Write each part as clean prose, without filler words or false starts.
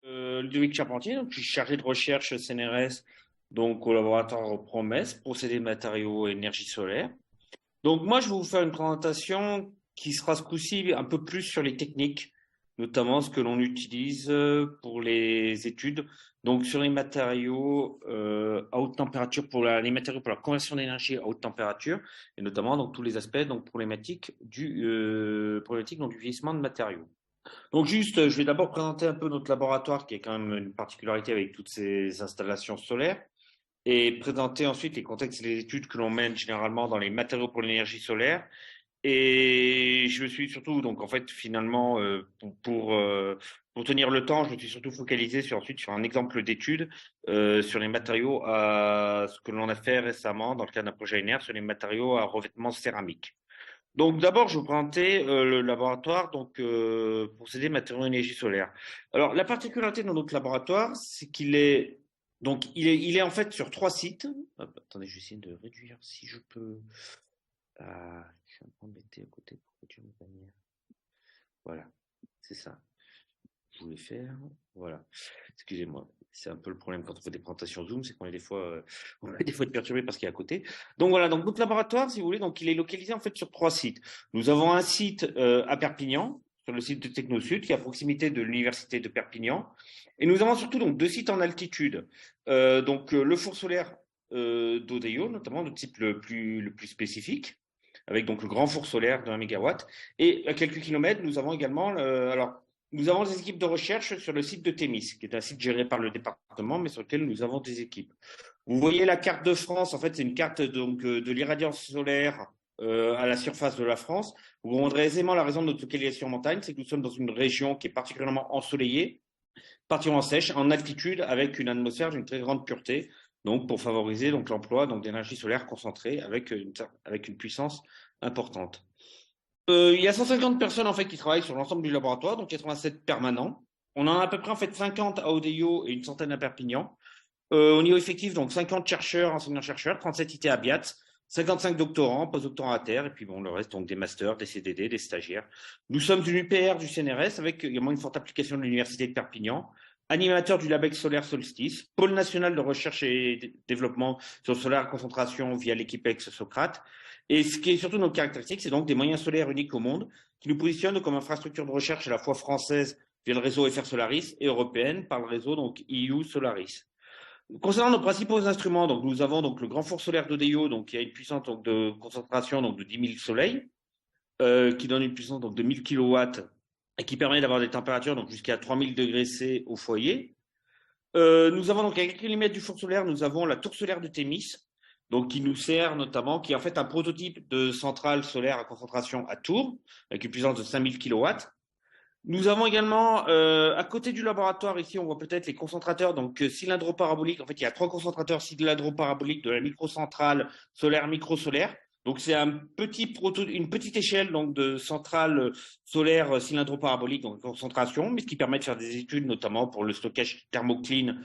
Ludovic Charpentier, donc, je suis chargé de recherche CNRS, donc au laboratoire Promesse, procédés matériaux et énergie solaire. Donc moi, je vais vous faire une présentation qui sera ce coup-ci un peu plus sur les techniques, notamment ce que l'on utilise pour les études, donc sur les matériaux à haute température, les matériaux pour la conversion d'énergie à haute température, et notamment donc tous les aspects donc problématiques donc, du vieillissement de matériaux. Donc juste, je vais d'abord présenter un peu notre laboratoire, qui est quand même une particularité avec toutes ces installations solaires, et présenter ensuite les contextes et les études que l'on mène généralement dans les matériaux pour l'énergie solaire. Et je me suis surtout, donc en fait, finalement, pour tenir le temps, je me suis surtout focalisé ensuite sur un exemple d'étude sur les matériaux ce que l'on a fait récemment dans le cadre d'un projet ENER sur les matériaux à revêtement céramique. Donc d'abord, je vais vous présenter le laboratoire donc procédé matériaux énergie solaire. Alors la particularité de notre laboratoire, c'est qu'il est en fait sur 3 sites. Hop, attendez, je vais essayer de réduire si je peux. Ah, je suis un peu embêté à côté pour réduire mes bannières. Voilà, c'est ça. Je voulais faire. Voilà. Excusez-moi. C'est un peu le problème quand on fait des présentations Zoom, c'est qu'on est des fois, on est des fois perturbé par ce qu'il y a à côté. Donc voilà, donc notre laboratoire, si vous voulez, donc il est localisé en fait sur 3 sites. Nous avons un site à Perpignan, sur le site de TechnoSud, qui est à proximité de l'université de Perpignan, et nous avons surtout donc 2 sites en altitude. Le four solaire d'Odeyo, notamment le type le plus spécifique, avec donc le grand four solaire de 1 mégawatt. Et à quelques kilomètres, nous avons également, nous avons des équipes de recherche sur le site de Thémis, qui est un site géré par le département, mais sur lequel nous avons des équipes. Vous voyez la carte de France, en fait, c'est une carte donc de l'irradiance solaire à la surface de la France. Vous comprendrez aisément la raison de notre localisation en montagne, c'est que nous sommes dans une région qui est particulièrement ensoleillée, particulièrement sèche, en altitude, avec une atmosphère d'une très grande pureté, donc pour favoriser donc l'emploi donc d'énergie solaire concentrée avec une puissance importante. Il y a 150 personnes en fait qui travaillent sur l'ensemble du laboratoire, donc 87 permanents. On en a à peu près en fait 50 à Odeyo et une centaine à Perpignan. Au niveau effectif, donc 50 chercheurs, enseignants-chercheurs, 37 IT à Biat, 55 doctorants, postdoctorants à terre, et puis bon, le reste, donc des masters, des CDD, des stagiaires. Nous sommes une UPR du CNRS avec également une forte application de l'Université de Perpignan, animateur du LABEX solaire Solstice, pôle national de recherche et développement sur le solaire à concentration via l'équipe ex-Socrate. Et ce qui est surtout notre caractéristique, c'est donc des moyens solaires uniques au monde qui nous positionnent comme infrastructure de recherche à la fois française via le réseau FR Solaris et européenne par le réseau donc EU Solaris. Concernant nos principaux instruments, donc nous avons donc le grand four solaire d'Odeyo, donc qui a une puissance donc, de concentration donc de 10 000 soleils, qui donne une puissance donc de 1000 kilowatts et qui permet d'avoir des températures donc jusqu'à 3000 degrés C au foyer. Nous avons donc à quelques kilomètres du four solaire, nous avons la tour solaire de Thémis, donc qui nous sert notamment, qui est en fait un prototype de centrale solaire à concentration à Tours, avec une puissance de 5000 kilowatts. Nous avons également, à côté du laboratoire, ici, on voit peut-être les concentrateurs, donc cylindro-paraboliques. En fait, il y a 3 concentrateurs cylindro-paraboliques de la microcentrale solaire microsolaire. Donc, c'est une petite échelle donc de centrale solaire cylindro-parabolique, donc concentration, mais ce qui permet de faire des études, notamment pour le stockage thermocline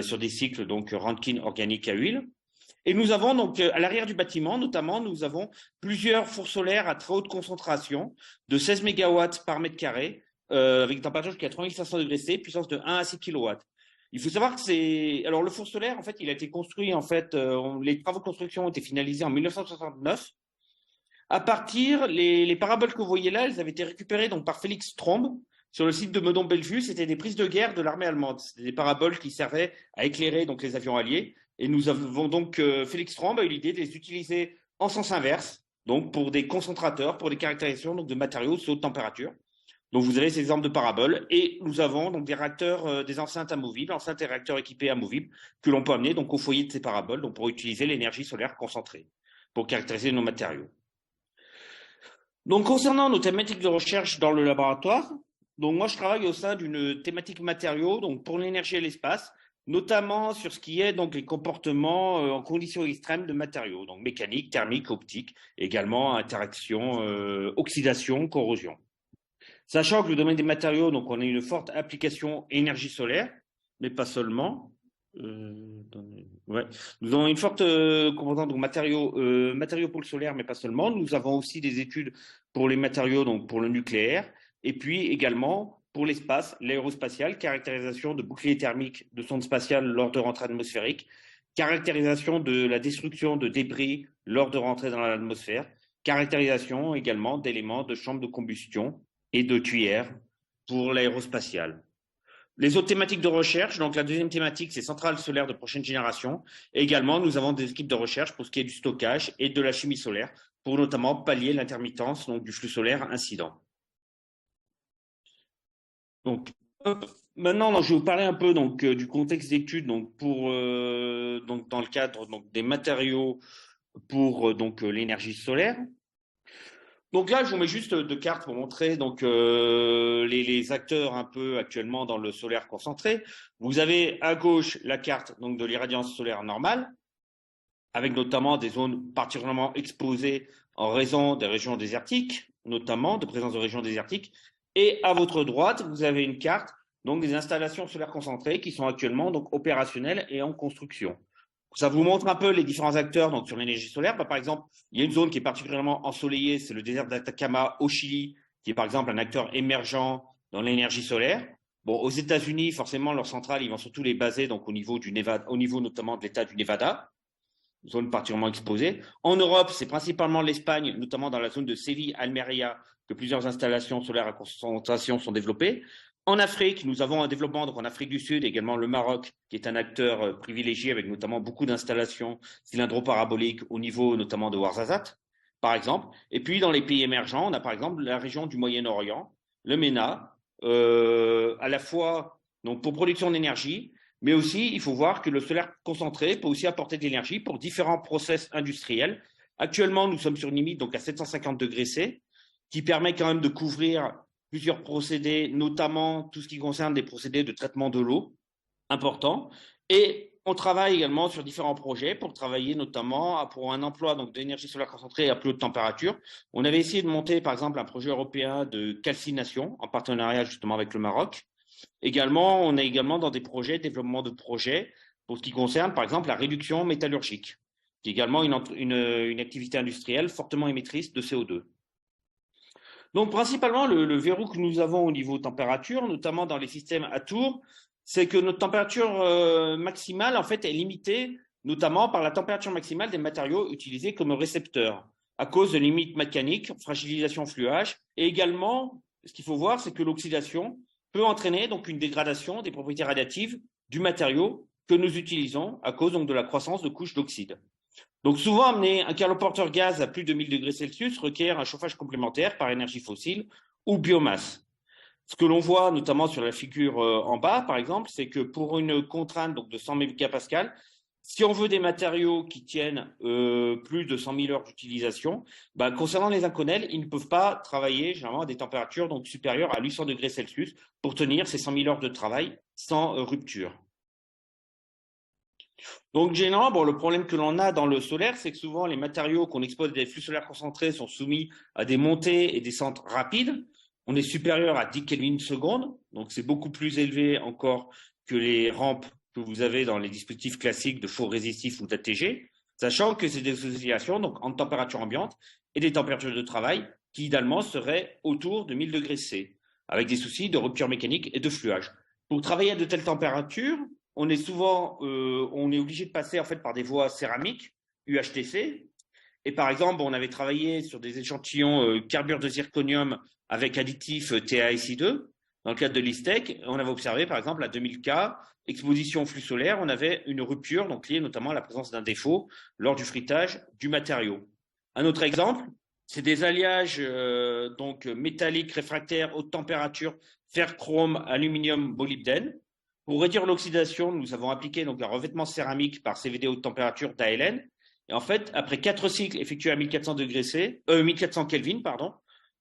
sur des cycles donc Rankine organique à huile. Et nous avons donc à l'arrière du bâtiment, notamment, nous avons plusieurs fours solaires à très haute concentration de 16 mégawatts par mètre carré avec une température jusqu'à 3500 degrés C, puissance de 1 à 6 kilowatts. Il faut savoir que alors le four solaire, en fait, il a été construit, en fait, les travaux de construction ont été finalisés en 1969. À partir, les paraboles que vous voyez là, elles avaient été récupérées donc par Félix Trombe sur le site de Meudon-Bellevue. C'était des prises de guerre de l'armée allemande. C'était des paraboles qui servaient à éclairer donc les avions alliés. Et nous avons donc Félix Trombe a eu l'idée de les utiliser en sens inverse, donc pour des concentrateurs, pour des caractérisations donc de matériaux sous haute température. Donc vous avez ces exemples de paraboles et nous avons donc des réacteurs, des enceintes amovibles, enceintes et réacteurs équipés amovibles que l'on peut amener donc au foyer de ces paraboles, donc pour utiliser l'énergie solaire concentrée pour caractériser nos matériaux. Donc concernant nos thématiques de recherche dans le laboratoire, donc moi je travaille au sein d'une thématique matériaux donc pour l'énergie et l'espace, notamment sur ce qui est donc les comportements en conditions extrêmes de matériaux, donc mécanique, thermique, optique, également interaction, oxydation, corrosion. Sachant que le domaine des matériaux, donc on a une forte application énergie solaire, mais pas seulement. Ouais. Nous avons une forte composante donc matériaux pour le solaire, mais pas seulement. Nous avons aussi des études pour les matériaux, donc pour le nucléaire, et puis également pour l'espace, l'aérospatial, caractérisation de bouclier thermique de sonde spatiale lors de rentrée atmosphérique, caractérisation de la destruction de débris lors de rentrée dans l'atmosphère, caractérisation également d'éléments de chambre de combustion et de tuyères pour l'aérospatial. Les autres thématiques de recherche, donc la deuxième thématique, c'est centrales solaires de prochaine génération. Et également, nous avons des équipes de recherche pour ce qui est du stockage et de la chimie solaire, pour notamment pallier l'intermittence du flux solaire incident. Donc, maintenant, je vais vous parler un peu du contexte d'étude dans le cadre des matériaux pour l'énergie solaire. Donc là, je vous mets juste deux cartes pour montrer les acteurs un peu actuellement dans le solaire concentré. Vous avez à gauche la carte de l'irradiance solaire normale, avec notamment des zones particulièrement exposées en raison des régions désertiques, notamment de présence de régions désertiques. Et à votre droite, vous avez une carte des installations solaires concentrées qui sont actuellement opérationnelles et en construction. Ça vous montre un peu les différents acteurs sur l'énergie solaire. Par exemple, il y a une zone qui est particulièrement ensoleillée, c'est le désert d'Atacama au Chili, qui est par exemple un acteur émergent dans l'énergie solaire. Bon, aux États-Unis, forcément, leurs centrales, ils vont surtout les baser au niveau du Nevada, au niveau notamment de l'État du Nevada, zone particulièrement exposée. En Europe, c'est principalement l'Espagne, notamment dans la zone de Séville, Almeria, que plusieurs installations solaires à concentration sont développées. En Afrique, nous avons un développement en Afrique du Sud, également le Maroc, qui est un acteur privilégié avec notamment beaucoup d'installations cylindro-paraboliques au niveau notamment de Ouarzazate, par exemple. Et puis dans les pays émergents, on a par exemple la région du Moyen-Orient, le MENA, à la fois pour production d'énergie, mais aussi il faut voir que le solaire concentré peut aussi apporter de l'énergie pour différents process industriels. Actuellement, nous sommes sur une limite à 750 degrés C, qui permet quand même de couvrir plusieurs procédés, notamment tout ce qui concerne des procédés de traitement de l'eau importants. Et on travaille également sur différents projets pour travailler notamment pour un emploi d'énergie solaire concentrée à plus haute température. On avait essayé de monter par exemple un projet européen de calcination en partenariat justement avec le Maroc. Également, on est également dans des projets, développement de projets pour ce qui concerne par exemple la réduction métallurgique, qui est également une activité industrielle fortement émettrice de CO2. Donc, principalement, le verrou que nous avons au niveau température, notamment dans les systèmes à tour, c'est que notre température maximale, en fait, est limitée notamment par la température maximale des matériaux utilisés comme récepteurs, à cause de limites mécaniques, fragilisation fluage. Et également, ce qu'il faut voir, c'est que l'oxydation peut entraîner une dégradation des propriétés radiatives du matériau que nous utilisons à cause de la croissance de couches d'oxyde. Donc souvent, amener un caloporteur gaz à plus de 1000 degrés Celsius requiert un chauffage complémentaire par énergie fossile ou biomasse. Ce que l'on voit notamment sur la figure en bas, par exemple, c'est que pour une contrainte de 100 mégapascales, si on veut des matériaux qui tiennent plus de 100 000 heures d'utilisation, concernant les inconels, ils ne peuvent pas travailler généralement à des températures supérieures à 800 degrés Celsius pour tenir ces 100 000 heures de travail sans rupture. Donc, généralement, le problème que l'on a dans le solaire, c'est que souvent, les matériaux qu'on expose des flux solaires concentrés sont soumis à des montées et descentes rapides. On est supérieur à 10 Kelvin seconde, donc c'est beaucoup plus élevé encore que les rampes que vous avez dans les dispositifs classiques de four résistif ou d'ATG, sachant que c'est des oscillations en température ambiante et des températures de travail qui, idéalement, seraient autour de 1000 degrés C, avec des soucis de rupture mécanique et de fluage. Pour travailler à de telles températures, on est obligé de passer en fait par des voies céramiques, UHTC. Et par exemple, on avait travaillé sur des échantillons carbure de zirconium avec additif TaSi2 dans le cadre de l'ISTEC. On avait observé par exemple à 2000 K, exposition au flux solaire, on avait une rupture liée notamment à la présence d'un défaut lors du frittage du matériau. Un autre exemple, c'est des alliages métalliques réfractaires haute température, fer, chrome, aluminium, molybdène. Pour réduire l'oxydation, nous avons appliqué un revêtement céramique par CVD haute température d'ALN. Et en fait, après 4 cycles effectués à 1400 Kelvin,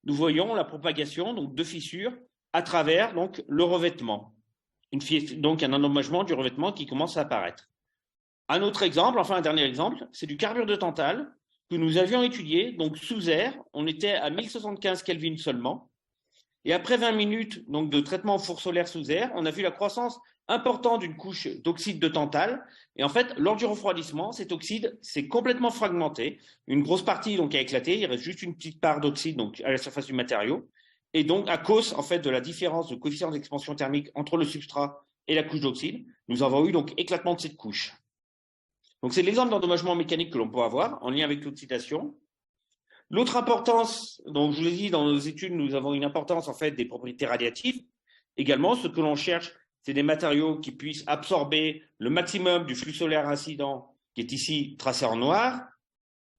nous voyons la propagation de fissures à travers le revêtement. Donc un endommagement du revêtement qui commence à apparaître. Un autre exemple, enfin un dernier exemple, c'est du carbure de tantale que nous avions étudié. Donc sous air, on était à 1075 Kelvin seulement. Et après 20 minutes de traitement au four solaire sous air, on a vu la croissance importante d'une couche d'oxyde de tantale. Et en fait, lors du refroidissement, cet oxyde s'est complètement fragmenté. Une grosse partie a éclaté. Il reste juste une petite part d'oxyde à la surface du matériau. Et donc, à cause en fait de la différence de coefficient d'expansion thermique entre le substrat et la couche d'oxyde, nous avons eu donc éclatement de cette couche. Donc, c'est l'exemple d'endommagement mécanique que l'on peut avoir en lien avec l'oxydation. L'autre importance, donc je vous l'ai dit, dans nos études, nous avons une importance en fait des propriétés radiatives. Également, ce que l'on cherche, c'est des matériaux qui puissent absorber le maximum du flux solaire incident, qui est ici tracé en noir,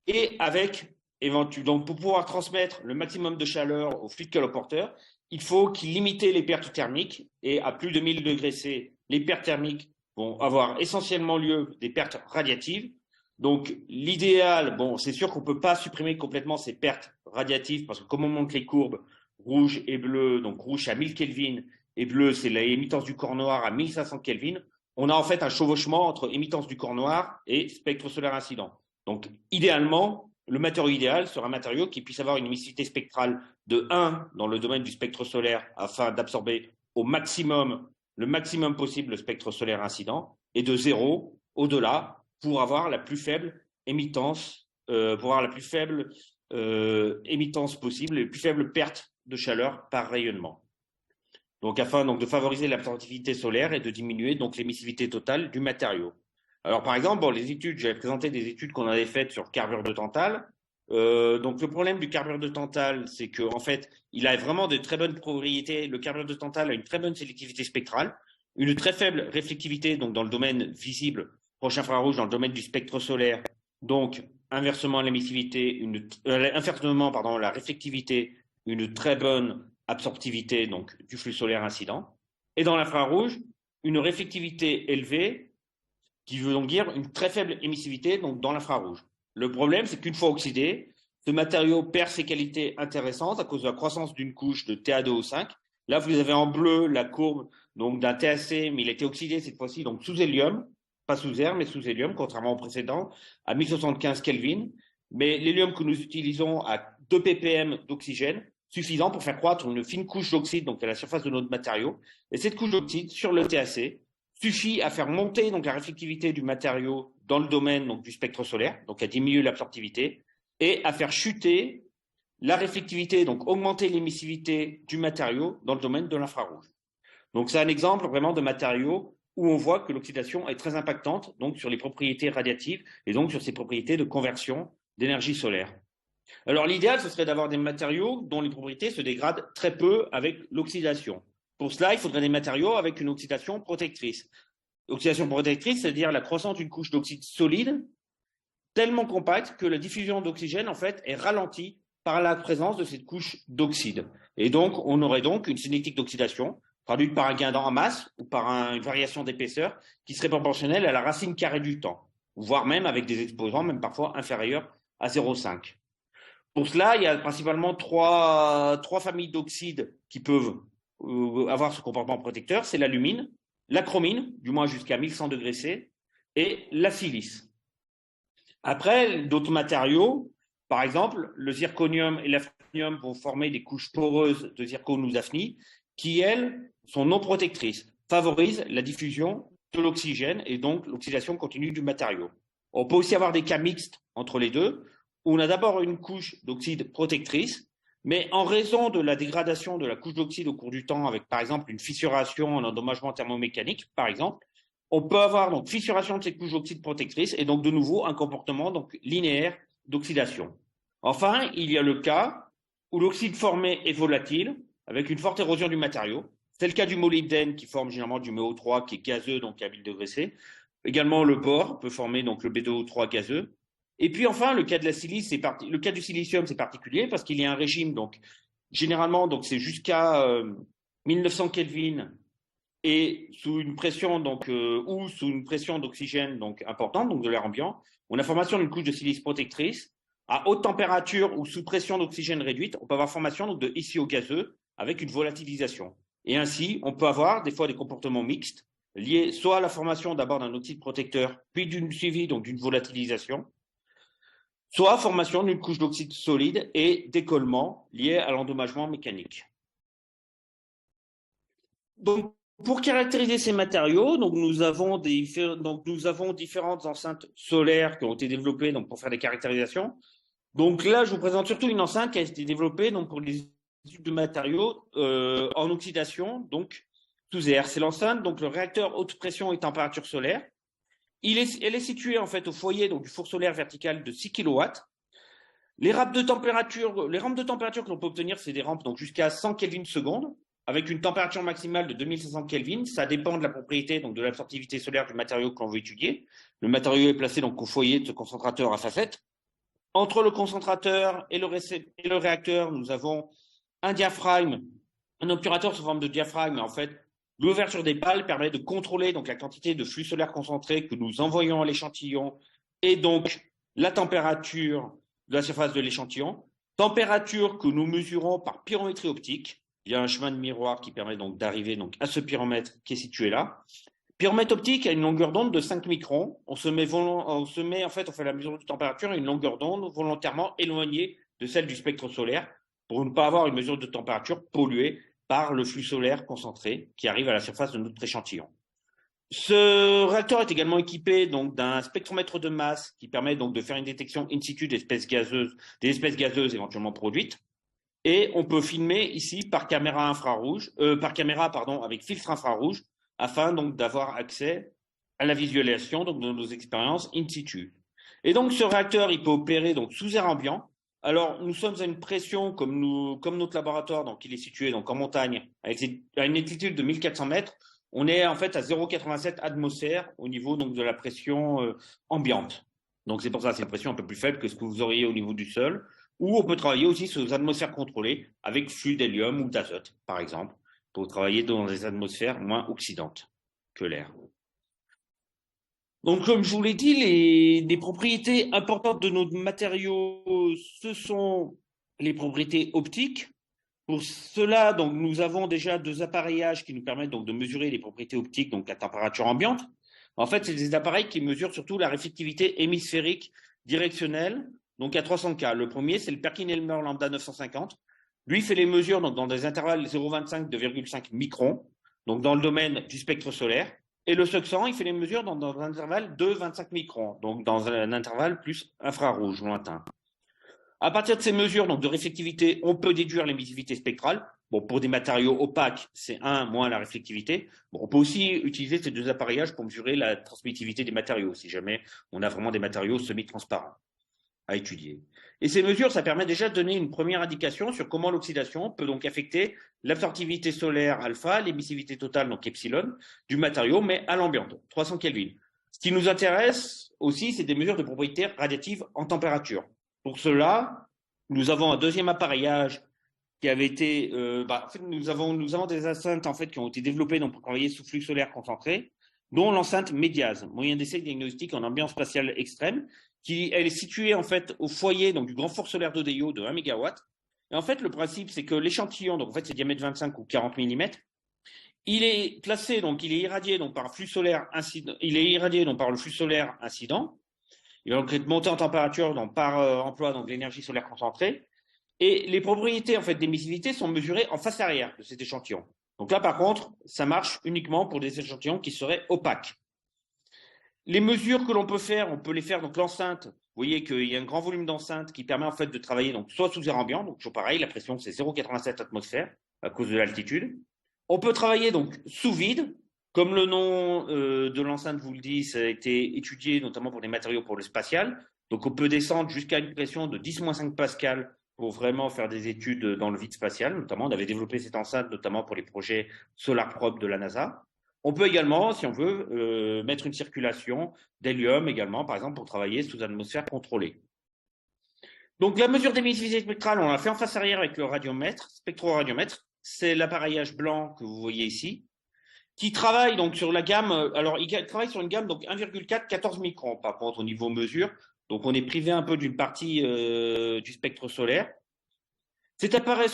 et avec donc pour pouvoir transmettre le maximum de chaleur au fluide caloporteur, il faut qu'il limite les pertes thermiques, et à plus de 1000 degrés C, les pertes thermiques vont avoir essentiellement lieu des pertes radiatives. Donc l'idéal, bon, c'est sûr qu'on ne peut pas supprimer complètement ces pertes radiatives, parce que comme on montre les courbes, rouge et bleu, donc rouge à 1000 Kelvin, et bleu, c'est l'émittance du corps noir à 1500 Kelvin, on a en fait un chevauchement entre émittance du corps noir et spectre solaire incident. Donc, idéalement, le matériau idéal sera un matériau qui puisse avoir une émissivité spectrale de 1 dans le domaine du spectre solaire afin d'absorber au maximum, le maximum possible le spectre solaire incident, et de 0 au-delà pour avoir la plus faible émittance, émittance possible, les plus faibles pertes de chaleur par rayonnement. Donc, afin donc, de favoriser l'absorptivité solaire et de diminuer donc l'émissivité totale du matériau. Alors, par exemple, bon, les études, j'avais présenté des études qu'on avait faites sur carbure de tantale. Donc, le problème du carbure de tantale, c'est qu'en fait, il a vraiment de très bonnes propriétés. Le carbure de tantale a une très bonne sélectivité spectrale, une très faible réflectivité donc dans le domaine visible, proche infrarouge, dans le domaine du spectre solaire. Donc, inversement, l'émissivité, inversement, pardon, la réflectivité, une très bonne absorptivité donc du flux solaire incident. Et dans l'infrarouge, une réflectivité élevée, qui veut donc dire une très faible émissivité donc dans l'infrarouge. Le problème, c'est qu'une fois oxydé, ce matériau perd ses qualités intéressantes à cause de la croissance d'une couche de Ta2O5. Là, vous avez en bleu la courbe donc d'un TAC, mais il a été oxydé cette fois-ci donc sous hélium, pas sous air, mais sous hélium, contrairement au précédent, à 1075 Kelvin. Mais l'hélium que nous utilisons a 2 ppm d'oxygène, suffisant pour faire croître une fine couche d'oxyde donc à la surface de notre matériau. Et cette couche d'oxyde sur le TAC suffit à faire monter donc la réflectivité du matériau dans le domaine donc du spectre solaire, donc à diminuer l'absorptivité, et à faire chuter la réflectivité, donc augmenter l'émissivité du matériau dans le domaine de l'infrarouge. Donc c'est un exemple vraiment de matériau où on voit que l'oxydation est très impactante donc sur les propriétés radiatives et donc sur ses propriétés de conversion d'énergie solaire. Alors l'idéal, ce serait d'avoir des matériaux dont les propriétés se dégradent très peu avec l'oxydation. Pour cela, il faudrait des matériaux avec une oxydation protectrice. L'oxydation protectrice, c'est-à-dire la croissance d'une couche d'oxyde solide tellement compacte que la diffusion d'oxygène en fait est ralentie par la présence de cette couche d'oxyde. Et donc, on aurait donc une cinétique d'oxydation traduite par un gain en masse ou par une variation d'épaisseur qui serait proportionnelle à la racine carrée du temps, voire même avec des exposants même parfois inférieurs à 0,5. Pour cela, il y a principalement trois familles d'oxydes qui peuvent avoir ce comportement protecteur. C'est l'alumine, la chromine, du moins jusqu'à 1100 degrés C, et la silice. Après, d'autres matériaux, par exemple, le zirconium et l'hafnium vont former des couches poreuses de zircone ou d'hafnie qui, elles, sont non protectrices, favorisent la diffusion de l'oxygène et donc l'oxydation continue du matériau. On peut aussi avoir des cas mixtes entre les deux, où on a d'abord une couche d'oxyde protectrice, mais en raison de la dégradation de la couche d'oxyde au cours du temps, avec par exemple une fissuration, un endommagement thermomécanique, par exemple, on peut avoir donc fissuration de cette couche d'oxyde protectrice et donc de nouveau un comportement donc linéaire d'oxydation. Enfin, il y a le cas où l'oxyde formé est volatile, avec une forte érosion du matériau. C'est le cas du molybdène qui forme généralement du MeO3 qui est gazeux, donc à 1000 degrés C. Également, le bore peut former donc le B2O3 gazeux. Et puis enfin, le cas de la silice, le cas du silicium, c'est particulier parce qu'il y a un régime, donc généralement, donc c'est jusqu'à 1900 Kelvin et sous une pression donc ou sous une pression d'oxygène donc importante, donc de l'air ambiant, on a formation d'une couche de silice protectrice. À haute température ou sous pression d'oxygène réduite, on peut avoir formation donc de SiO gazeux avec une volatilisation. Et ainsi, on peut avoir des fois des comportements mixtes liés soit à la formation d'abord d'un oxyde protecteur, puis d'une suivi donc d'une volatilisation, soit formation d'une couche d'oxyde solide et décollement lié à l'endommagement mécanique. Donc, pour caractériser ces matériaux, donc nous avons différentes enceintes solaires qui ont été développées donc, pour faire des caractérisations. Donc là, je vous présente surtout une enceinte qui a été développée donc, pour les du matériau en oxydation, donc sous air. C'est l'enceinte, donc le réacteur haute pression et température solaire. Elle est située en fait au foyer donc, du four solaire vertical de 6 kW. Les rampes de température que l'on peut obtenir, c'est des rampes donc jusqu'à 100 Kelvin seconde, avec une température maximale de 2500 Kelvin. Ça dépend de la propriété, donc de l'absorptivité solaire du matériau que l'on veut étudier. Le matériau est placé donc au foyer de ce concentrateur à facettes. Entre le concentrateur et le réacteur, nous avons un diaphragme, un obturateur sous forme de diaphragme. En fait, l'ouverture des pales permet de contrôler donc la quantité de flux solaire concentré que nous envoyons à l'échantillon et donc la température de la surface de l'échantillon. Température que nous mesurons par pyrométrie optique via un chemin de miroir qui permet donc d'arriver donc à ce pyromètre qui est situé là. Pyromètre optique a une longueur d'onde de 5 microns. On fait la mesure de température à une longueur d'onde volontairement éloignée de celle du spectre solaire pour ne pas avoir une mesure de température polluée par le flux solaire concentré qui arrive à la surface de notre échantillon. Ce réacteur est également équipé donc d'un spectromètre de masse qui permet donc de faire une détection in situ des espèces gazeuses éventuellement produites. Et on peut filmer ici par caméra avec filtre infrarouge afin donc d'avoir accès à la visualisation donc, de nos expériences in situ. Et donc ce réacteur, il peut opérer donc sous air ambiant. Alors nous sommes à une pression comme notre laboratoire, donc il est situé donc en montagne à une altitude de 1400 mètres. On est en fait à 0,87 atmosphères au niveau donc de la pression ambiante. Donc c'est pour ça c'est une pression un peu plus faible que ce que vous auriez au niveau du sol. Ou on peut travailler aussi sur des atmosphères contrôlées avec flux d'hélium ou d'azote, par exemple, pour travailler dans des atmosphères moins oxydantes que l'air. Donc, comme je vous l'ai dit, les propriétés importantes de nos matériaux, ce sont les propriétés optiques. Pour cela, donc, nous avons déjà deux appareillages qui nous permettent donc, de mesurer les propriétés optiques, donc la température ambiante. En fait, c'est des appareils qui mesurent surtout la réflectivité hémisphérique directionnelle, donc à 300 K. Le premier, c'est le Perkin-Elmer Lambda 950. Lui fait les mesures donc, dans des intervalles 0,25 2,5 microns, donc dans le domaine du spectre solaire. Et le SOX100, il fait les mesures dans un intervalle de 25 microns, donc dans un intervalle plus infrarouge, lointain. À partir de ces mesures donc, de réflectivité, on peut déduire l'émissivité spectrale. Bon, pour des matériaux opaques, c'est 1 moins la réflectivité. Bon, on peut aussi utiliser ces deux appareillages pour mesurer la transmittivité des matériaux, si jamais on a vraiment des matériaux semi-transparents à étudier. Et ces mesures, ça permet déjà de donner une première indication sur comment l'oxydation peut donc affecter l'absorptivité solaire alpha, l'émissivité totale, donc epsilon, du matériau, mais à l'ambiance, 300 Kelvin. Ce qui nous intéresse aussi, c'est des mesures de propriétés radiatives en température. Pour cela, nous avons un deuxième appareillage qui avait été, nous avons des enceintes en fait qui ont été développées donc, pour travailler sous flux solaire concentré, dont l'enceinte MEDIAS, moyen d'essai diagnostic en ambiance spatiale extrême, elle est située en fait au foyer donc, du grand four solaire d'Odeyo de 1 MW. Et en fait, le principe, c'est que l'échantillon, donc en fait, c'est diamètre 25 ou 40 mm, il est placé, donc il est irradié donc, par un flux solaire incident, il est irradié donc par le flux solaire incident. Il va donc être monté en température donc, par emploi donc l'énergie solaire concentrée. Et les propriétés en fait d'émissivité sont mesurées en face arrière de cet échantillon. Donc là, par contre, ça marche uniquement pour des échantillons qui seraient opaques. Les mesures que l'on peut faire, on peut les faire donc l'enceinte. Vous voyez qu'il y a un grand volume d'enceinte qui permet en fait de travailler donc soit sous air ambiant, donc toujours pareil, la pression c'est 0,87 atmosphères à cause de l'altitude. On peut travailler donc sous vide, comme le nom de l'enceinte vous le dit, ça a été étudié notamment pour des matériaux pour le spatial. Donc on peut descendre jusqu'à une pression de 10-5 pascal pour vraiment faire des études dans le vide spatial. Notamment, on avait développé cette enceinte notamment pour les projets Solar Probe de la NASA. On peut également, si on veut, mettre une circulation d'hélium également, par exemple, pour travailler sous atmosphère contrôlée. Donc la mesure d'émissivité spectrale, on l'a fait en face arrière avec le radiomètre, spectroradiomètre. C'est l'appareillage blanc que vous voyez ici, qui travaille donc sur la gamme. Alors, il travaille sur une gamme donc 1,4 14 microns. Par contre, au niveau mesure, donc on est privé un peu d'une partie du spectre solaire. Ce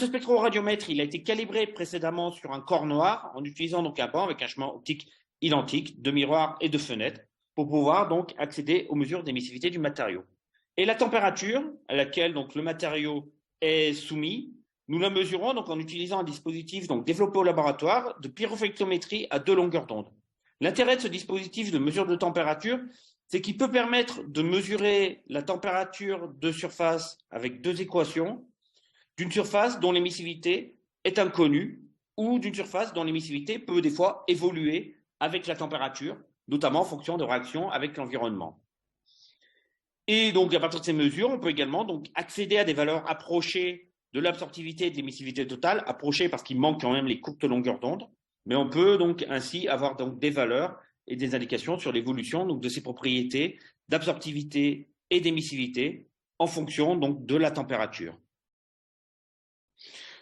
spectroradiomètre, il a été calibré précédemment sur un corps noir en utilisant donc un banc avec un chemin optique identique de miroirs et de fenêtres pour pouvoir donc accéder aux mesures d'émissivité du matériau. Et la température à laquelle donc le matériau est soumis, nous la mesurons donc en utilisant un dispositif donc développé au laboratoire de pyroflectométrie à 2 longueurs d'onde. L'intérêt de ce dispositif de mesure de température, c'est qu'il peut permettre de mesurer la température de surface avec 2 équations d'une surface dont l'émissivité est inconnue ou d'une surface dont l'émissivité peut des fois évoluer avec la température, notamment en fonction de réactions avec l'environnement. Et donc, à partir de ces mesures, on peut également donc accéder à des valeurs approchées de l'absorptivité et de l'émissivité totale, approchées parce qu'il manque quand même les courtes longueurs d'onde, mais on peut donc ainsi avoir donc des valeurs et des indications sur l'évolution donc de ces propriétés d'absorptivité et d'émissivité en fonction donc de la température.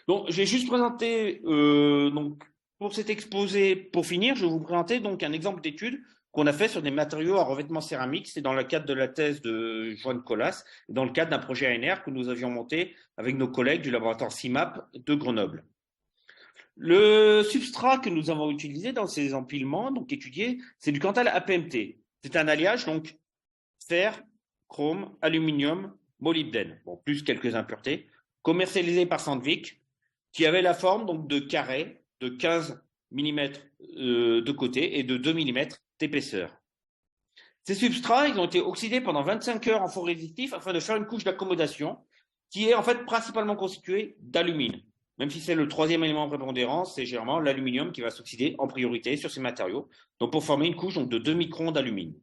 Donc, j'ai juste présenté donc pour cet exposé, pour finir, je vais vous présenter donc un exemple d'étude qu'on a fait sur des matériaux à revêtement céramique. C'est dans le cadre de la thèse de Joanne Colas, dans le cadre d'un projet ANR que nous avions monté avec nos collègues du laboratoire CIMAP de Grenoble. Le substrat que nous avons utilisé dans ces empilements, donc étudiés, c'est du Cantal APMT. C'est un alliage, donc fer, chrome, aluminium, molybdène, bon, plus quelques impuretés, commercialisé par Sandvik, qui avait la forme donc de carré de 15 mm de côté et de 2 mm d'épaisseur. Ces substrats, ils ont été oxydés pendant 25 heures en faux résistif afin de faire une couche d'accommodation qui est en fait principalement constituée d'alumine. Même si c'est le troisième élément prépondérant, c'est généralement l'aluminium qui va s'oxyder en priorité sur ces matériaux, donc pour former une couche donc, de 2 microns d'alumine.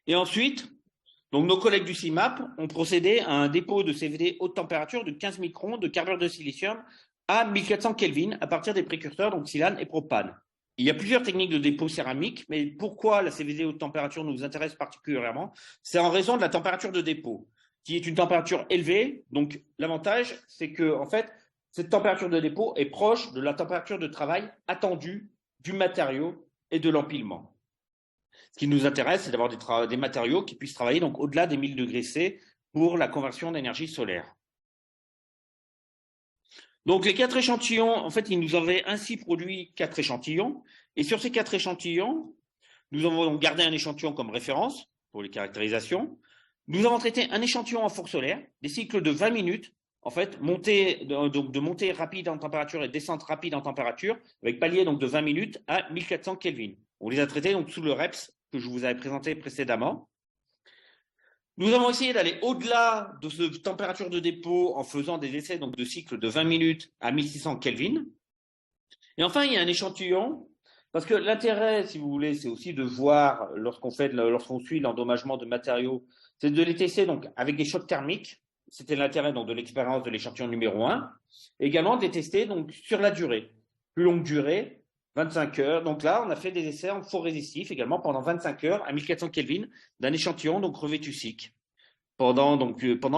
Et ensuite, donc nos collègues du CIMAP ont procédé à un dépôt de CVD haute température de 15 microns de carbure de silicium à 1400 Kelvin à partir des précurseurs, donc silane et propane. Il y a plusieurs techniques de dépôt céramique, mais pourquoi la CVD haute température nous intéresse particulièrement? C'est en raison de la température de dépôt, qui est une température élevée. Donc l'avantage, c'est que en fait, cette température de dépôt est proche de la température de travail attendue du matériau et de l'empilement. Ce qui nous intéresse, c'est d'avoir des matériaux qui puissent travailler donc au-delà des 1000 degrés C pour la conversion d'énergie solaire. Donc les 4 échantillons, en fait, ils nous avaient ainsi produit 4 échantillons. Et sur ces 4 échantillons, nous avons donc gardé un échantillon comme référence pour les caractérisations. Nous avons traité un échantillon en four solaire, des cycles de 20 minutes, en fait, de montée rapide en température et descente rapide en température, avec palier donc de 20 minutes à 1400 Kelvin. On les a traités donc sous le REPS que je vous avais présenté précédemment. Nous avons essayé d'aller au-delà de cette température de dépôt en faisant des essais donc, de cycles de 20 minutes à 1600 Kelvin. Et enfin, il y a un échantillon, parce que l'intérêt, si vous voulez, c'est aussi de voir, lorsqu'on suit l'endommagement de matériaux, c'est de les tester donc, avec des chocs thermiques. C'était l'intérêt donc, de l'expérience de l'échantillon numéro 1. Et également de les tester donc, sur la durée, plus longue durée, 25 heures. Donc là, on a fait des essais en faux résistif également pendant 25 heures à 1400 Kelvin d'un échantillon donc revêtu SiC pendant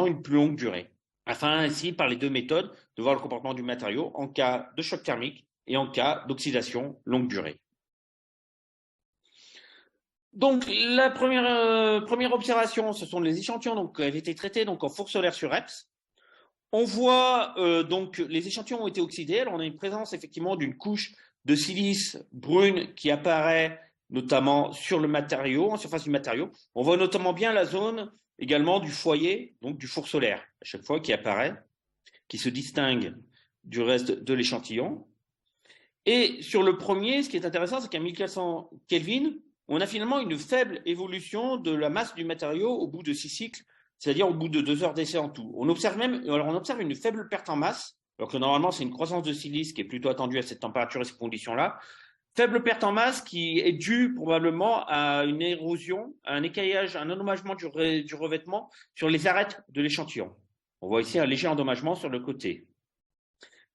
une plus longue durée. Afin ainsi, par les deux méthodes, de voir le comportement du matériau en cas de choc thermique et en cas d'oxydation longue durée. Donc la première observation, ce sont les échantillons donc, qui avaient été traités donc, en four solaire sur EPS. On voit donc les échantillons ont été oxydés. Alors on a une présence effectivement d'une couche de silice brune qui apparaît notamment sur le matériau, en surface du matériau. On voit notamment bien la zone également du foyer, donc du four solaire, à chaque fois qui apparaît, qui se distingue du reste de l'échantillon. Et sur le premier, ce qui est intéressant, c'est qu'à 1400 Kelvin, on a finalement une faible évolution de la masse du matériau au bout de 6 cycles, c'est-à-dire au bout de 2 heures d'essai en tout. On observe une faible perte en masse, alors que normalement c'est une croissance de silice qui est plutôt attendue à cette température et ces conditions-là. Faible perte en masse qui est due probablement à une érosion, à un écaillage, un endommagement du revêtement sur les arêtes de l'échantillon. On voit ici un léger endommagement sur le côté,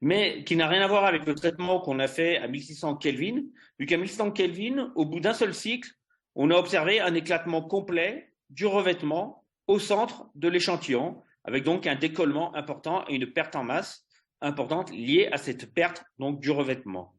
mais qui n'a rien à voir avec le traitement qu'on a fait à 1600 Kelvin, vu qu'à 1600 Kelvin, au bout d'un seul cycle, on a observé un éclatement complet du revêtement au centre de l'échantillon, avec donc un décollement important et une perte en masse importante liée à cette perte donc, du revêtement.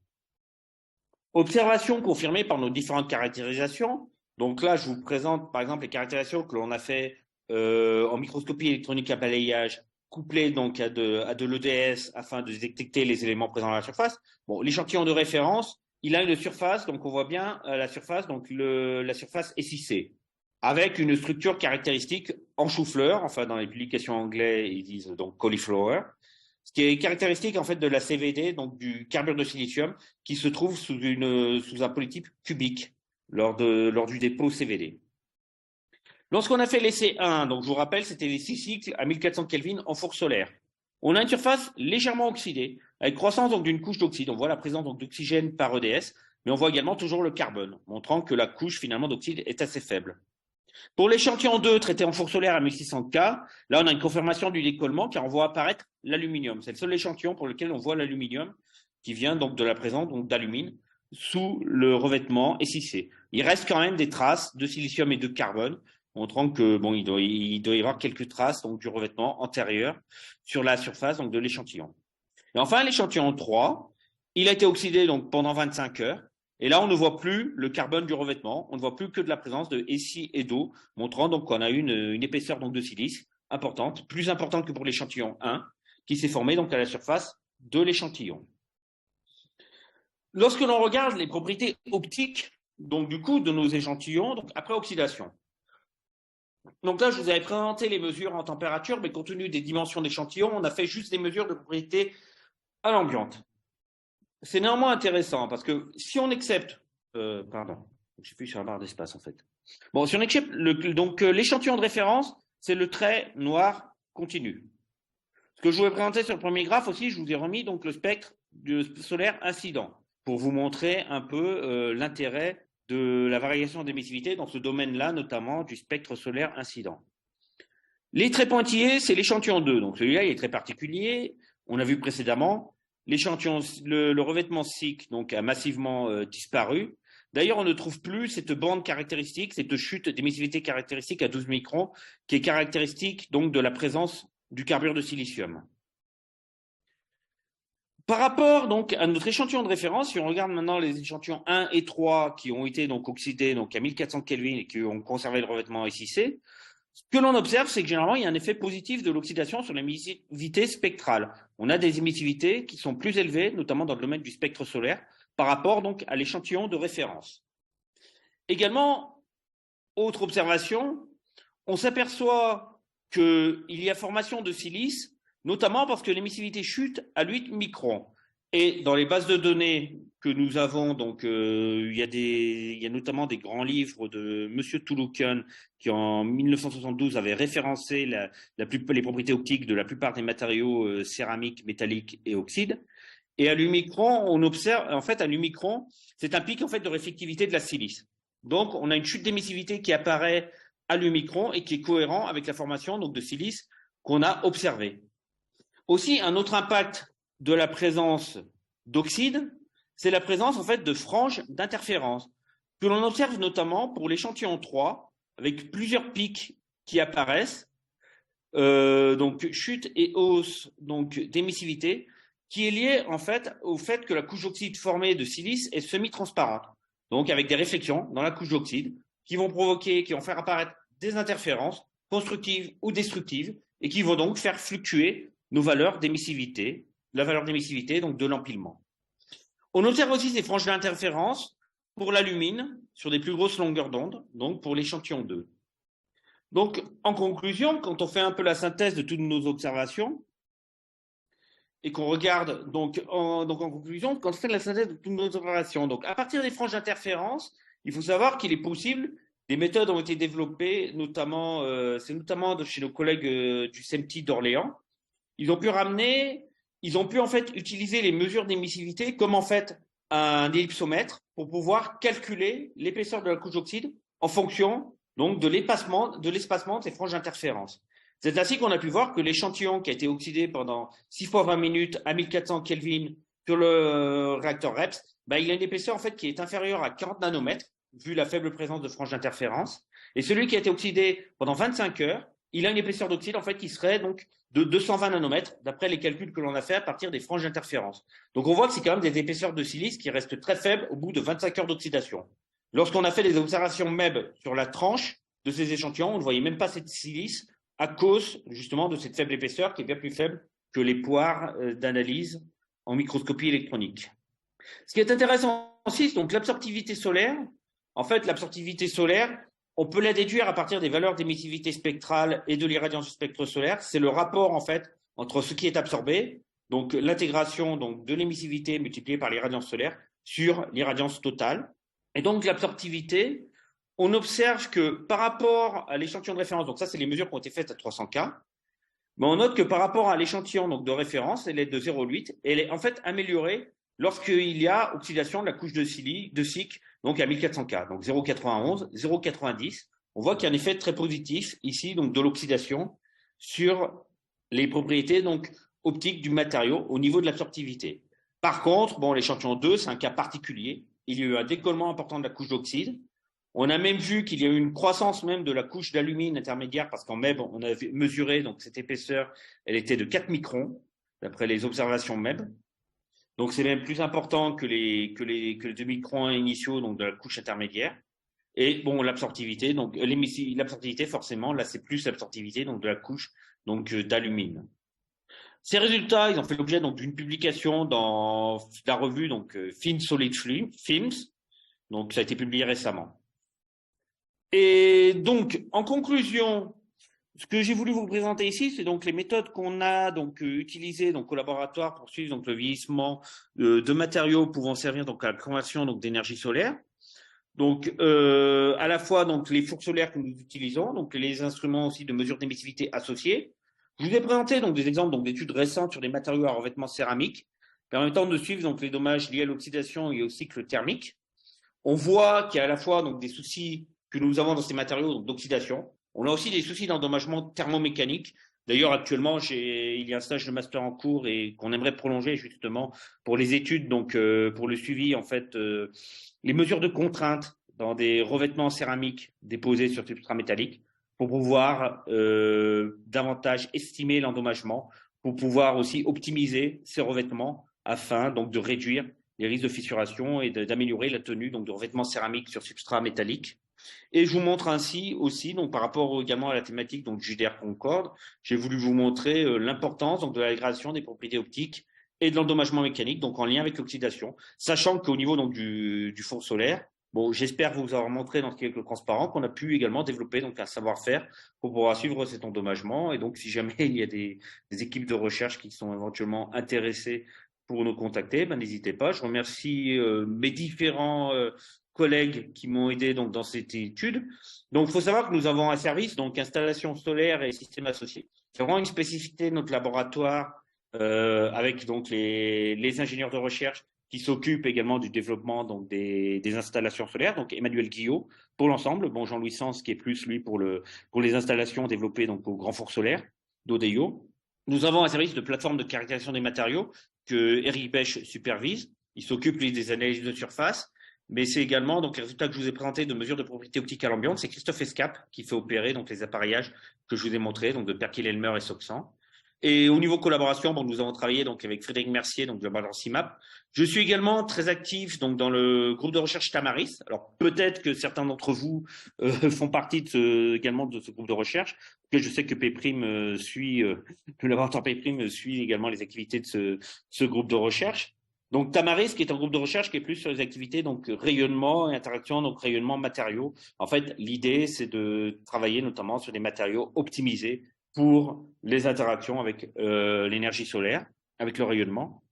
Observation confirmée par nos différentes caractérisations. Donc là, je vous présente par exemple les caractérisations que l'on a fait en microscopie électronique à balayage, couplées donc à de l'EDS afin de détecter les éléments présents à la surface. Bon, l'échantillon de référence, il a une surface, donc on voit bien la surface, donc la surface est cissée, avec une structure caractéristique en chou-fleur. Enfin, dans les publications anglaises, ils disent donc cauliflower. Ce qui est caractéristique en fait de la CVD, donc du carbure de silicium, qui se trouve sous un polytype cubique lors du dépôt CVD. Lorsqu'on a fait l'essai 1, donc je vous rappelle, c'était les 6 cycles à 1400 Kelvin en four solaire. on a une surface légèrement oxydée, avec croissance donc d'une couche d'oxyde. On voit la présence donc d'oxygène par EDS, mais on voit également toujours le carbone, montrant que la couche finalement d'oxyde est assez faible. Pour l'échantillon 2 traité en four solaire à 1600 K, là on a une confirmation du décollement car on voit apparaître l'aluminium. C'est le seul échantillon pour lequel on voit l'aluminium qui vient donc de la présence d'alumine sous le revêtement SiC. Il reste quand même des traces de silicium et de carbone, montrant que bon, il doit y avoir quelques traces donc du revêtement antérieur sur la surface donc de l'échantillon. Et enfin l'échantillon 3, il a été oxydé donc pendant 25 heures. Et là, on ne voit plus le carbone du revêtement, on ne voit plus que de la présence de SiC et d'eau, montrant donc qu'on a une épaisseur donc de silice importante, plus importante que pour l'échantillon 1, qui s'est formé donc à la surface de l'échantillon. Lorsque l'on regarde les propriétés optiques, donc du coup de nos échantillons, donc après oxydation. Donc là, je vous avais présenté les mesures en température, mais compte tenu des dimensions d'échantillon, on a fait juste des mesures de propriétés à l'ambiance. C'est néanmoins intéressant parce que si on accepte, pardon, je suis plus sur la barre d'espace en fait. Bon, si on accepte donc l'échantillon de référence, c'est le trait noir continu. Ce que je vous ai présenté sur le premier graphe aussi, je vous ai remis donc le spectre solaire incident pour vous montrer un peu l'intérêt de la variation d'émissivité dans ce domaine-là, notamment du spectre solaire incident. Les traits pointillés, c'est l'échantillon 2. Donc celui-là, il est très particulier. On a vu précédemment. L'échantillon, le revêtement SiC donc, a massivement disparu. D'ailleurs, on ne trouve plus cette bande caractéristique, cette chute d'émissivité caractéristique à 12 microns, qui est caractéristique donc de la présence du carbure de silicium. Par rapport donc à notre échantillon de référence, si on regarde maintenant les échantillons 1 et 3 qui ont été donc oxydés donc à 1400 Kelvin et qui ont conservé le revêtement SiC, ce que l'on observe, c'est que généralement, il y a un effet positif de l'oxydation sur l'émissivité spectrale. On a des émissivités qui sont plus élevées, notamment dans le domaine du spectre solaire, par rapport donc à l'échantillon de référence. Également, autre observation, on s'aperçoit qu'il y a formation de silice, notamment parce que l'émissivité chute à 8 microns. Et dans les bases de données que nous avons, donc il y a notamment des grands livres de Monsieur Toulouken qui en 1972 avait référencé les propriétés optiques de la plupart des matériaux céramiques, métalliques et oxydes. Et à l'umicron, on observe, en fait, à l'umicron, c'est un pic en fait de réflectivité de la silice. Donc, on a une chute d'émissivité qui apparaît à l'umicron et qui est cohérent avec la formation donc de silice qu'on a observée. Aussi, un autre impact de la présence d'oxyde, c'est la présence en fait de franges d'interférence que l'on observe notamment pour l'échantillon 3 avec plusieurs pics qui apparaissent, donc chute et hausse donc d'émissivité qui est liée en fait au fait que la couche d'oxyde formée de silice est semi-transparente, donc avec des réflexions dans la couche d'oxyde qui vont faire apparaître des interférences constructives ou destructives et qui vont donc faire fluctuer nos valeurs d'émissivité, la valeur d'émissivité donc de l'empilement. On observe aussi ces franges d'interférence pour l'alumine sur des plus grosses longueurs d'onde, donc pour l'échantillon 2. Donc, en conclusion, quand on fait un peu la synthèse de toutes nos observations et qu'on regarde, donc en conclusion, quand on fait la synthèse de toutes nos observations, donc à partir des franges d'interférence, il faut savoir qu'il est possible, des méthodes ont été développées, notamment, c'est notamment chez nos collègues du CEMTI d'Orléans. Ils ont pu en fait utiliser les mesures d'émissivité comme en fait un ellipsomètre pour pouvoir calculer l'épaisseur de la couche d'oxyde en fonction donc de l'espacement de ces franges d'interférence. C'est ainsi qu'on a pu voir que l'échantillon qui a été oxydé pendant 6 fois 20 minutes à 1400 Kelvin sur le réacteur REPS, il a une épaisseur en fait qui est inférieure à 40 nanomètres vu la faible présence de franges d'interférence. Et celui qui a été oxydé pendant 25 heures, il a une épaisseur d'oxyde en fait qui serait donc de 220 nanomètres d'après les calculs que l'on a fait à partir des franges d'interférence. Donc on voit que c'est quand même des épaisseurs de silice qui restent très faibles au bout de 25 heures d'oxydation. Lorsqu'on a fait des observations MEB sur la tranche de ces échantillons, on ne voyait même pas cette silice à cause justement de cette faible épaisseur qui est bien plus faible que les poires d'analyse en microscopie électronique. Ce qui est intéressant aussi, c'est donc l'absorptivité solaire. En fait, l'absorptivité solaire, on peut la déduire à partir des valeurs d'émissivité spectrale et de l'irradiance du spectre solaire. C'est le rapport en fait entre ce qui est absorbé, donc l'intégration donc de l'émissivité multipliée par l'irradiance solaire sur l'irradiance totale. Et donc l'absorptivité, on observe que par rapport à l'échantillon de référence, donc ça c'est les mesures qui ont été faites à 300 K, Mais on note que par rapport à l'échantillon donc de référence, elle est de 0,8 et elle est en fait améliorée lorsqu'il y a oxydation de la couche de SiC donc à 1400 K, donc 0,91, 0,90. On voit qu'il y a un effet très positif ici donc de l'oxydation sur les propriétés donc optiques du matériau au niveau de l'absorptivité. Par contre, bon, l'échantillon 2, c'est un cas particulier. Il y a eu un décollement important de la couche d'oxyde. On a même vu qu'il y a eu une croissance même de la couche d'alumine intermédiaire parce qu'en MEB, on avait mesuré donc cette épaisseur, elle était de 4 microns d'après les observations MEB. Donc c'est même plus important que les 2 microns initiaux donc de la couche intermédiaire. Et bon, l'absorptivité, donc l'absorptivité forcément, là c'est plus l'absorptivité donc de la couche donc d'alumine. Ces résultats, ils ont fait l'objet donc d'une publication dans la revue donc Thin Solid Films. Donc ça a été publié récemment. Et donc, en conclusion, ce que j'ai voulu vous présenter ici, c'est donc les méthodes qu'on a donc utilisées donc au laboratoire pour suivre donc le vieillissement de matériaux pouvant servir donc à la conversion donc d'énergie solaire. Donc, à la fois donc les fours solaires que nous utilisons, donc les instruments aussi de mesure d'émissivité associés. Je vous ai présenté donc des exemples donc d'études récentes sur des matériaux à revêtement céramique permettant de suivre donc les dommages liés à l'oxydation et au cycle thermique. On voit qu'il y a à la fois donc des soucis que nous avons dans ces matériaux d'oxydation. On a aussi des soucis d'endommagement thermomécanique. D'ailleurs, actuellement, il y a un stage de master en cours et qu'on aimerait prolonger justement pour les études, donc pour le suivi, en fait, les mesures de contrainte dans des revêtements céramiques déposés sur substrat métallique pour pouvoir davantage estimer l'endommagement, pour pouvoir aussi optimiser ces revêtements afin donc de réduire les risques de fissuration et d'améliorer la tenue donc de revêtements céramiques sur substrat métallique. Et je vous montre ainsi aussi, donc par rapport également à la thématique donc JDR Concorde, j'ai voulu vous montrer l'importance donc de la dégradation des propriétés optiques et de l'endommagement mécanique, donc en lien avec l'oxydation, sachant qu'au niveau donc du four solaire, bon, j'espère vous avoir montré dans ce qui est le transparent qu'on a pu également développer donc un savoir-faire pour pouvoir suivre cet endommagement. Et donc, si jamais il y a des équipes de recherche qui sont éventuellement intéressées pour nous contacter, ben, n'hésitez pas. Je remercie mes différents collègues qui m'ont aidé donc dans cette étude. Donc, il faut savoir que nous avons un service, donc installation solaire et systèmes associés. C'est vraiment une spécificité de notre laboratoire avec donc les ingénieurs de recherche qui s'occupent également du développement donc des installations solaires. Donc, Emmanuel Guillot pour l'ensemble. Bon, Jean-Louis Sens qui est plus lui pour les installations développées donc au Grand Four Solaire d'Odeio. Nous avons un service de plateforme de caractérisation des matériaux que Eric Bech supervise. Il s'occupe lui des analyses de surface, mais c'est également donc les résultats que je vous ai présentés de mesures de propriété optique à l'ambiance. C'est Christophe Escape qui fait opérer donc les appareillages que je vous ai montrés, donc de Perkins-Elmer et Soxan. Et au niveau collaboration, bon, nous avons travaillé donc avec Frédéric Mercier, donc de la CIMAP. Je suis également très actif donc dans le groupe de recherche Tamaris. Alors peut-être que certains d'entre vous font partie également de ce groupe de recherche. Parce que je sais que P' suit le laboratoire P' suit également les activités de ce groupe de recherche. Donc Tamaris, qui est un groupe de recherche qui est plus sur les activités donc rayonnement et interaction, donc rayonnement matériaux. En fait, l'idée c'est de travailler notamment sur des matériaux optimisés pour les interactions avec l'énergie solaire, avec le rayonnement.